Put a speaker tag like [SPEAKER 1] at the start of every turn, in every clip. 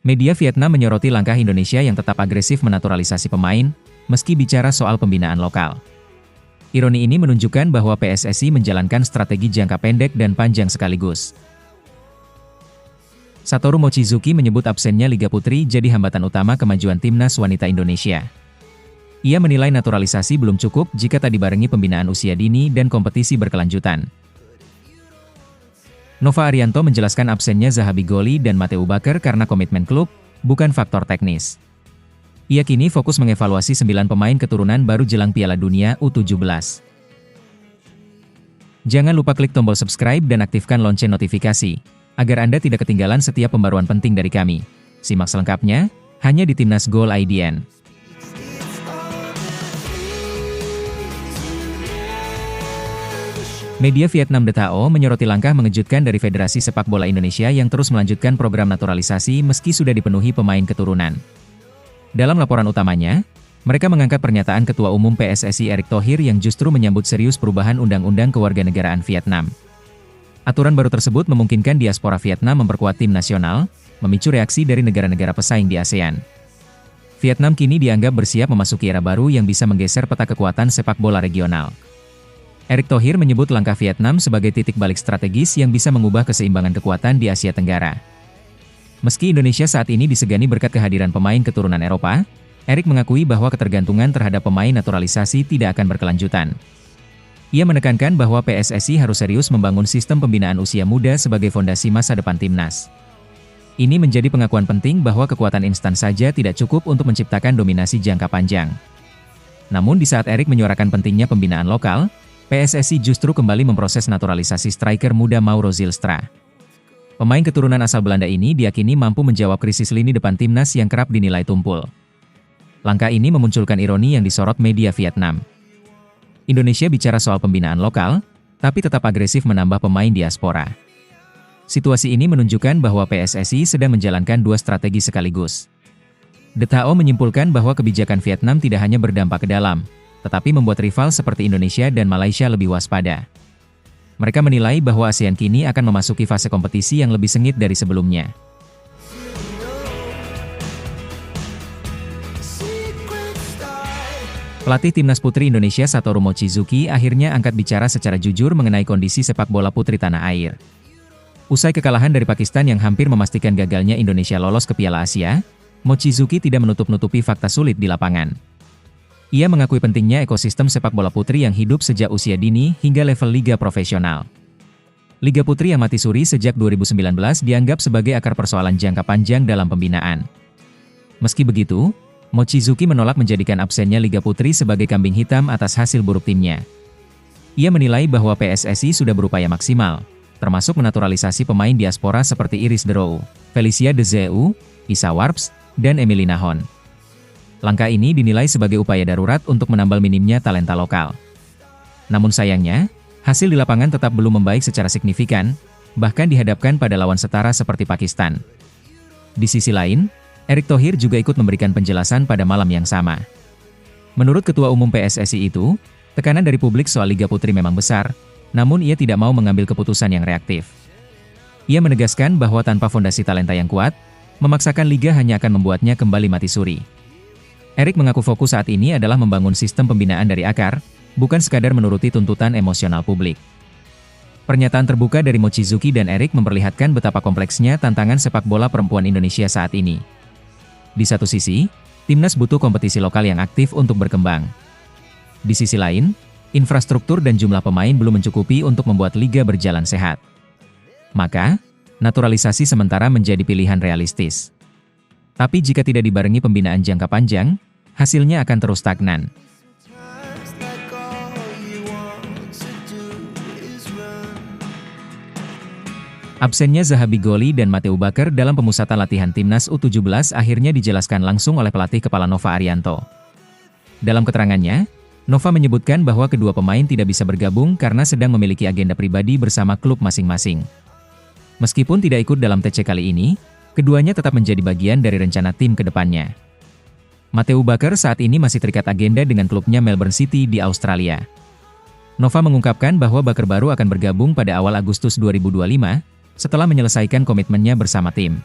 [SPEAKER 1] Media Vietnam menyoroti langkah Indonesia yang tetap agresif menaturalisasi pemain, meski bicara soal pembinaan lokal. Ironi ini menunjukkan bahwa PSSI menjalankan strategi jangka pendek dan panjang sekaligus. Satoru Mochizuki menyebut absennya Liga Putri jadi hambatan utama kemajuan timnas wanita Indonesia. Ia menilai naturalisasi belum cukup jika tak dibarengi pembinaan usia dini dan kompetisi berkelanjutan. Nova Arianto menjelaskan absennya Zahabi Goli dan Mateu Baker karena komitmen klub, bukan faktor teknis. Ia kini fokus mengevaluasi 9 pemain keturunan baru jelang Piala Dunia U17. Jangan lupa klik tombol subscribe dan aktifkan lonceng notifikasi, agar Anda tidak ketinggalan setiap pembaruan penting dari kami. Simak selengkapnya, hanya di Timnas Gol IDN. Media Vietnam The Tao menyoroti langkah mengejutkan dari Federasi Sepak Bola Indonesia yang terus melanjutkan program naturalisasi meski sudah dipenuhi pemain keturunan. Dalam laporan utamanya, mereka mengangkat pernyataan Ketua Umum PSSI Erick Thohir yang justru menyambut serius perubahan Undang-Undang Kewarganegaraan Vietnam. Aturan baru tersebut memungkinkan diaspora Vietnam memperkuat tim nasional, memicu reaksi dari negara-negara pesaing di ASEAN. Vietnam kini dianggap bersiap memasuki era baru yang bisa menggeser peta kekuatan sepak bola regional. Erick Thohir menyebut langkah Vietnam sebagai titik balik strategis yang bisa mengubah keseimbangan kekuatan di Asia Tenggara. Meski Indonesia saat ini disegani berkat kehadiran pemain keturunan Eropa, Erick mengakui bahwa ketergantungan terhadap pemain naturalisasi tidak akan berkelanjutan. Ia menekankan bahwa PSSI harus serius membangun sistem pembinaan usia muda sebagai fondasi masa depan timnas. Ini menjadi pengakuan penting bahwa kekuatan instan saja tidak cukup untuk menciptakan dominasi jangka panjang. Namun di saat Erick menyuarakan pentingnya pembinaan lokal, PSSI justru kembali memproses naturalisasi striker muda Mauro Zylstra. Pemain keturunan asal Belanda ini diyakini mampu menjawab krisis lini depan timnas yang kerap dinilai tumpul. Langkah ini memunculkan ironi yang disorot media Vietnam. Indonesia bicara soal pembinaan lokal, tapi tetap agresif menambah pemain diaspora. Situasi ini menunjukkan bahwa PSSI sedang menjalankan dua strategi sekaligus. The Tao menyimpulkan bahwa kebijakan Vietnam tidak hanya berdampak ke dalam, tetapi membuat rival seperti Indonesia dan Malaysia lebih waspada. Mereka menilai bahwa ASEAN kini akan memasuki fase kompetisi yang lebih sengit dari sebelumnya. Pelatih Timnas Putri Indonesia Satoru Mochizuki akhirnya angkat bicara secara jujur mengenai kondisi sepak bola putri tanah air. Usai kekalahan dari Pakistan yang hampir memastikan gagalnya Indonesia lolos ke Piala Asia, Mochizuki tidak menutup-nutupi fakta sulit di lapangan. Ia mengakui pentingnya ekosistem sepak bola putri yang hidup sejak usia dini hingga level liga profesional. Liga Putri yang mati suri sejak 2019 dianggap sebagai akar persoalan jangka panjang dalam pembinaan. Meski begitu, Mochizuki menolak menjadikan absennya Liga Putri sebagai kambing hitam atas hasil buruk timnya. Ia menilai bahwa PSSI sudah berupaya maksimal, termasuk menaturalisasi pemain diaspora seperti Iris Derou, Felicia De Zeu, Isa Warps, dan Emily Nahon. Langkah ini dinilai sebagai upaya darurat untuk menambal minimnya talenta lokal. Namun sayangnya, hasil di lapangan tetap belum membaik secara signifikan, bahkan dihadapkan pada lawan setara seperti Pakistan. Di sisi lain, Erick Thohir juga ikut memberikan penjelasan pada malam yang sama. Menurut Ketua Umum PSSI itu, tekanan dari publik soal Liga Putri memang besar, namun ia tidak mau mengambil keputusan yang reaktif. Ia menegaskan bahwa tanpa fondasi talenta yang kuat, memaksakan liga hanya akan membuatnya kembali mati suri. Erick mengaku fokus saat ini adalah membangun sistem pembinaan dari akar, bukan sekadar menuruti tuntutan emosional publik. Pernyataan terbuka dari Mochizuki dan Erick memperlihatkan betapa kompleksnya tantangan sepak bola perempuan Indonesia saat ini. Di satu sisi, timnas butuh kompetisi lokal yang aktif untuk berkembang. Di sisi lain, infrastruktur dan jumlah pemain belum mencukupi untuk membuat liga berjalan sehat. Maka, naturalisasi sementara menjadi pilihan realistis. Tapi jika tidak dibarengi pembinaan jangka panjang, hasilnya akan terus stagnan. Absennya Zahabi Goli dan Mateu Baker dalam pemusatan latihan timnas U17 akhirnya dijelaskan langsung oleh pelatih kepala Nova Arianto. Dalam keterangannya, Nova menyebutkan bahwa kedua pemain tidak bisa bergabung karena sedang memiliki agenda pribadi bersama klub masing-masing. Meskipun tidak ikut dalam TC kali ini, keduanya tetap menjadi bagian dari rencana tim ke depannya. Mateu Baker saat ini masih terikat agenda dengan klubnya Melbourne City di Australia. Nova mengungkapkan bahwa Baker baru akan bergabung pada awal Agustus 2025, setelah menyelesaikan komitmennya bersama tim.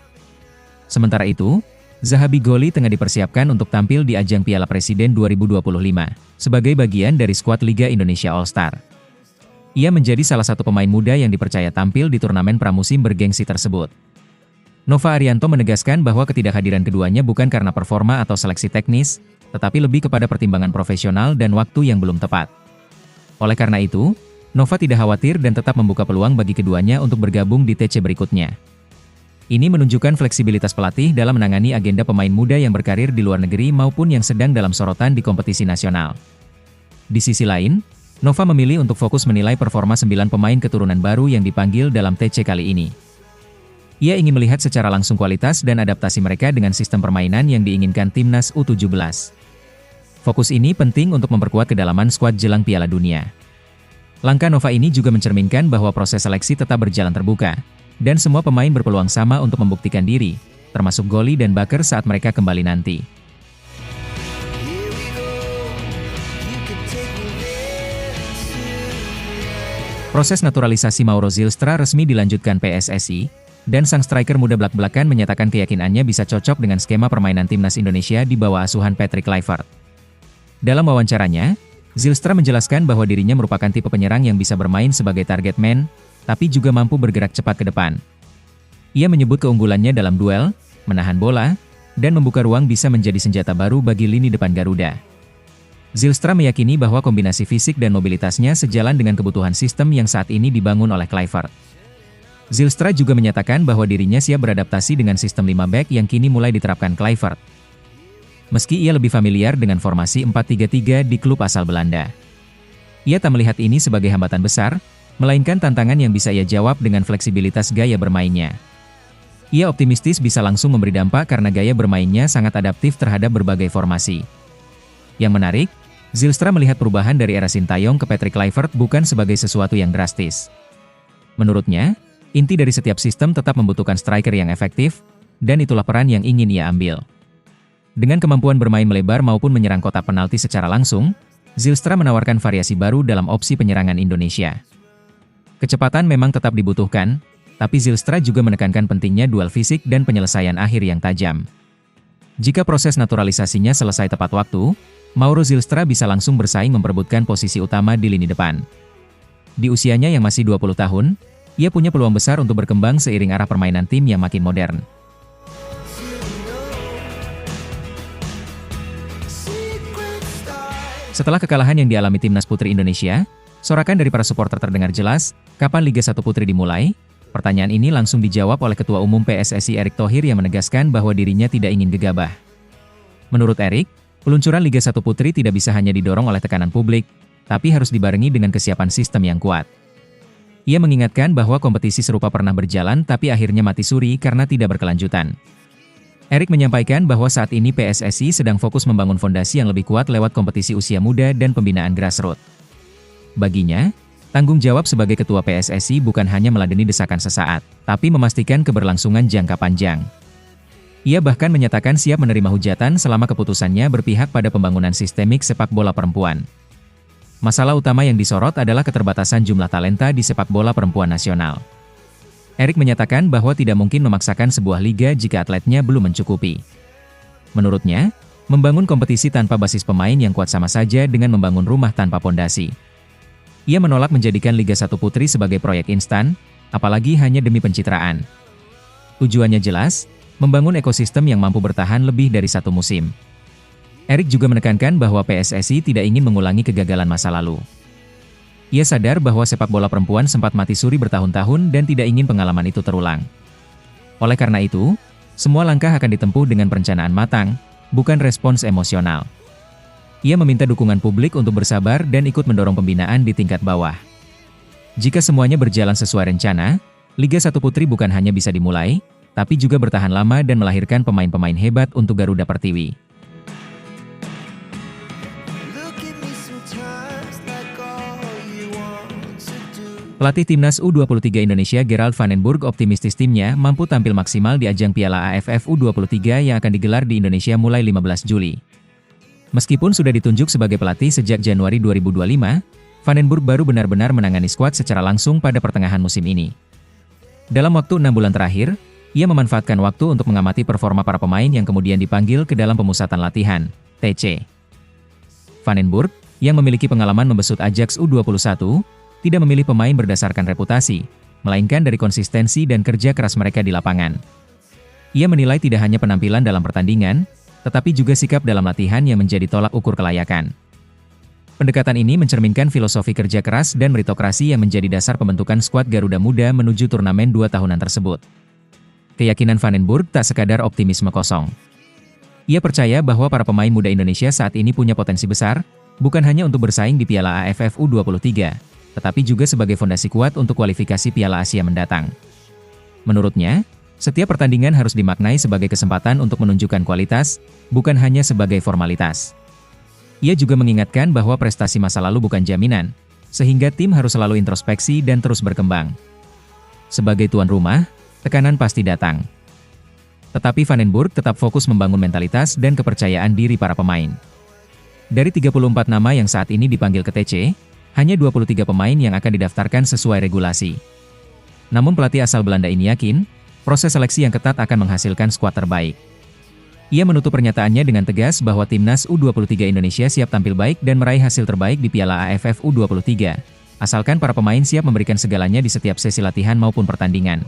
[SPEAKER 1] Sementara itu, Zahabi Goli tengah dipersiapkan untuk tampil di ajang Piala Presiden 2025 sebagai bagian dari skuad Liga Indonesia All-Star. Ia menjadi salah satu pemain muda yang dipercaya tampil di turnamen pramusim bergengsi tersebut. Nova Arianto menegaskan bahwa ketidakhadiran keduanya bukan karena performa atau seleksi teknis, tetapi lebih kepada pertimbangan profesional dan waktu yang belum tepat. Oleh karena itu, Nova tidak khawatir dan tetap membuka peluang bagi keduanya untuk bergabung di TC berikutnya. Ini menunjukkan fleksibilitas pelatih dalam menangani agenda pemain muda yang berkarir di luar negeri maupun yang sedang dalam sorotan di kompetisi nasional. Di sisi lain, Nova memilih untuk fokus menilai performa 9 pemain keturunan baru yang dipanggil dalam TC kali ini. Ia ingin melihat secara langsung kualitas dan adaptasi mereka dengan sistem permainan yang diinginkan timnas U17. Fokus ini penting untuk memperkuat kedalaman skuad jelang Piala Dunia. Langkah Nova ini juga mencerminkan bahwa proses seleksi tetap berjalan terbuka, dan semua pemain berpeluang sama untuk membuktikan diri, termasuk Goli dan Baker saat mereka kembali nanti. Proses naturalisasi Mauro Zylstra resmi dilanjutkan PSSI, dan sang striker muda belak-belakan menyatakan keyakinannya bisa cocok dengan skema permainan timnas Indonesia di bawah asuhan Patrick Kluivert. Dalam wawancaranya, Zylstra menjelaskan bahwa dirinya merupakan tipe penyerang yang bisa bermain sebagai target man, tapi juga mampu bergerak cepat ke depan. Ia menyebut keunggulannya dalam duel, menahan bola, dan membuka ruang bisa menjadi senjata baru bagi lini depan Garuda. Zylstra meyakini bahwa kombinasi fisik dan mobilitasnya sejalan dengan kebutuhan sistem yang saat ini dibangun oleh Kluivert. Zylstra juga menyatakan bahwa dirinya siap beradaptasi dengan sistem 5 back yang kini mulai diterapkan Kluivert. Meski ia lebih familiar dengan formasi 4-3-3 di klub asal Belanda. Ia tak melihat ini sebagai hambatan besar, melainkan tantangan yang bisa ia jawab dengan fleksibilitas gaya bermainnya. Ia optimistis bisa langsung memberi dampak karena gaya bermainnya sangat adaptif terhadap berbagai formasi. Yang menarik, Zylstra melihat perubahan dari era Sintayong ke Patrick Kluivert bukan sebagai sesuatu yang drastis. Menurutnya, inti dari setiap sistem tetap membutuhkan striker yang efektif, dan itulah peran yang ingin ia ambil. Dengan kemampuan bermain melebar maupun menyerang kotak penalti secara langsung, Zylstra menawarkan variasi baru dalam opsi penyerangan Indonesia. Kecepatan memang tetap dibutuhkan, tapi Zylstra juga menekankan pentingnya duel fisik dan penyelesaian akhir yang tajam. Jika proses naturalisasinya selesai tepat waktu, Mauro Zylstra bisa langsung bersaing memperebutkan posisi utama di lini depan. Di usianya yang masih 20 tahun, ia punya peluang besar untuk berkembang seiring arah permainan tim yang makin modern. Setelah kekalahan yang dialami timnas putri Indonesia, sorakan dari para supporter terdengar jelas, kapan Liga 1 Putri dimulai? Pertanyaan ini langsung dijawab oleh Ketua Umum PSSI Erick Thohir yang menegaskan bahwa dirinya tidak ingin gegabah. Menurut Erick, peluncuran Liga 1 Putri tidak bisa hanya didorong oleh tekanan publik, tapi harus dibarengi dengan kesiapan sistem yang kuat. Ia mengingatkan bahwa kompetisi serupa pernah berjalan tapi akhirnya mati suri karena tidak berkelanjutan. Erick menyampaikan bahwa saat ini PSSI sedang fokus membangun fondasi yang lebih kuat lewat kompetisi usia muda dan pembinaan grassroots. Baginya, tanggung jawab sebagai ketua PSSI bukan hanya meladeni desakan sesaat, tapi memastikan keberlangsungan jangka panjang. Ia bahkan menyatakan siap menerima hujatan selama keputusannya berpihak pada pembangunan sistemik sepak bola perempuan. Masalah utama yang disorot adalah keterbatasan jumlah talenta di sepak bola perempuan nasional. Erick menyatakan bahwa tidak mungkin memaksakan sebuah liga jika atletnya belum mencukupi. Menurutnya, membangun kompetisi tanpa basis pemain yang kuat sama saja dengan membangun rumah tanpa pondasi. Ia menolak menjadikan Liga 1 Putri sebagai proyek instan, apalagi hanya demi pencitraan. Tujuannya jelas, membangun ekosistem yang mampu bertahan lebih dari satu musim. Erick juga menekankan bahwa PSSI tidak ingin mengulangi kegagalan masa lalu. Ia sadar bahwa sepak bola perempuan sempat mati suri bertahun-tahun dan tidak ingin pengalaman itu terulang. Oleh karena itu, semua langkah akan ditempuh dengan perencanaan matang, bukan respons emosional. Ia meminta dukungan publik untuk bersabar dan ikut mendorong pembinaan di tingkat bawah. Jika semuanya berjalan sesuai rencana, Liga 1 Putri bukan hanya bisa dimulai, tapi juga bertahan lama dan melahirkan pemain-pemain hebat untuk Garuda Pertiwi. Pelatih timnas U23 Indonesia Gerald van den Burg optimistis timnya mampu tampil maksimal di ajang Piala AFF U23 yang akan digelar di Indonesia mulai 15 Juli. Meskipun sudah ditunjuk sebagai pelatih sejak Januari 2025, van den Burg baru benar-benar menangani skuad secara langsung pada pertengahan musim ini. Dalam waktu 6 bulan terakhir, Ia memanfaatkan waktu untuk mengamati performa para pemain yang kemudian dipanggil ke dalam pemusatan latihan, TC. Van den Burg, yang memiliki pengalaman membesut Ajax U21, tidak memilih pemain berdasarkan reputasi, melainkan dari konsistensi dan kerja keras mereka di lapangan. Ia menilai tidak hanya penampilan dalam pertandingan, tetapi juga sikap dalam latihan yang menjadi tolak ukur kelayakan. Pendekatan ini mencerminkan filosofi kerja keras dan meritokrasi yang menjadi dasar pembentukan skuad Garuda Muda menuju turnamen 2 tahunan tersebut. Keyakinan Van den Burg tak sekadar optimisme kosong. Ia percaya bahwa para pemain muda Indonesia saat ini punya potensi besar, bukan hanya untuk bersaing di Piala AFF U23, tetapi juga sebagai fondasi kuat untuk kualifikasi Piala Asia mendatang. Menurutnya, setiap pertandingan harus dimaknai sebagai kesempatan untuk menunjukkan kualitas, bukan hanya sebagai formalitas. Ia juga mengingatkan bahwa prestasi masa lalu bukan jaminan, sehingga tim harus selalu introspeksi dan terus berkembang. Sebagai tuan rumah, tekanan pasti datang. Tetapi Van den Burg tetap fokus membangun mentalitas dan kepercayaan diri para pemain. Dari 34 nama yang saat ini dipanggil ke TC, hanya 23 pemain yang akan didaftarkan sesuai regulasi. Namun pelatih asal Belanda ini yakin, proses seleksi yang ketat akan menghasilkan skuad terbaik. Ia menutup pernyataannya dengan tegas bahwa timnas U23 Indonesia siap tampil baik dan meraih hasil terbaik di Piala AFF U23, asalkan para pemain siap memberikan segalanya di setiap sesi latihan maupun pertandingan.